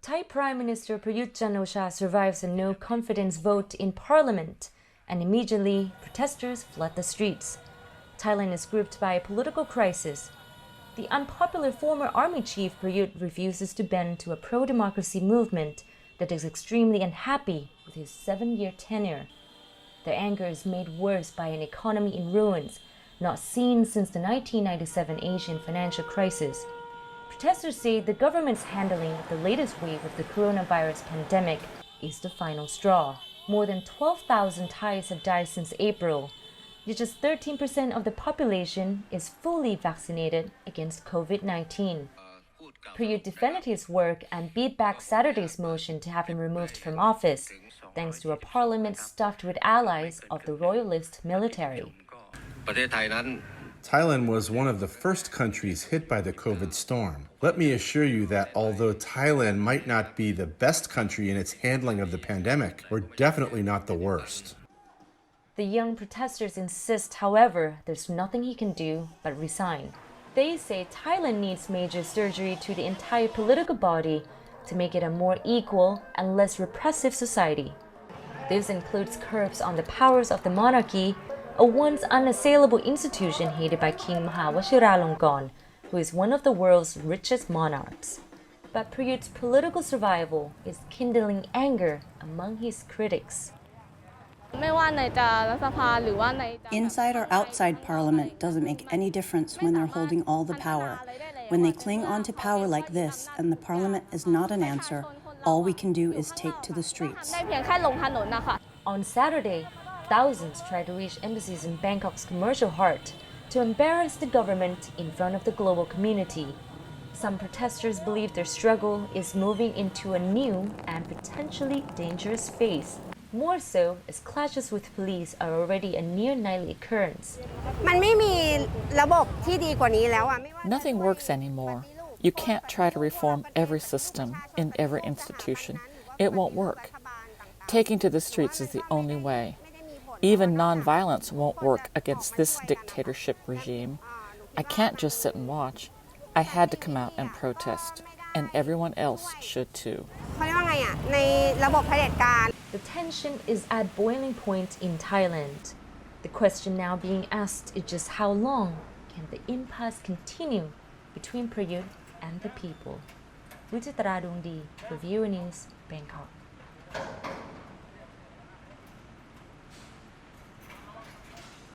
Thai Prime Minister Prayut Chan-o-cha survives a no-confidence vote in parliament, and immediately protesters flood the streets. Thailand is gripped by a political crisis. The unpopular former army chief Prayut refuses to bend to a pro-democracy movement that is extremely unhappy with his 7-year tenure. Their anger is made worse by an economy in ruins, not seen since the 1997 Asian financial crisis. Protesters say the government's handling of the latest wave of the coronavirus pandemic is the final straw. More than 12,000 Thais have died since April, yet just 13% of the population is fully vaccinated against COVID-19. Prayut defended his work and beat back Saturday's motion to have him removed from office, thanks to a parliament stuffed with allies of the royalist military. Thailand was one of the first countries hit by the COVID storm. Let me assure you that although Thailand might not be the best country in its handling of the pandemic, we're definitely not the worst. The young protesters insist, however, there's nothing he can do but resign. They say Thailand needs major surgery to the entire political body to make it a more equal and less repressive society. This includes curbs on the powers of the monarchy, a once unassailable institution hated by King Mahawashiralongkorn, who is one of the world's richest monarchs. But Prayut's political survival is kindling anger among his critics. Inside or outside Parliament doesn't make any difference when they're holding all the power. When they cling on to power like this and the Parliament is not an answer, all we can do is take to the streets. On Saturday, thousands tried to reach embassies in Bangkok's commercial heart to embarrass the government in front of the global community. Some protesters believe their struggle is moving into a new and potentially dangerous phase. More so, as clashes with police are already a near-nightly occurrence. Nothing works anymore. You can't try to reform every system in every institution. It won't work. Taking to the streets is the only way. Even nonviolence won't work against this dictatorship regime. I can't just sit and watch. I had to come out and protest, and everyone else should too. The tension is at boiling point in Thailand. The question now being asked is just how long can the impasse continue between Prayut and the people? Vichitra Dungdi for Viewer News, Bangkok.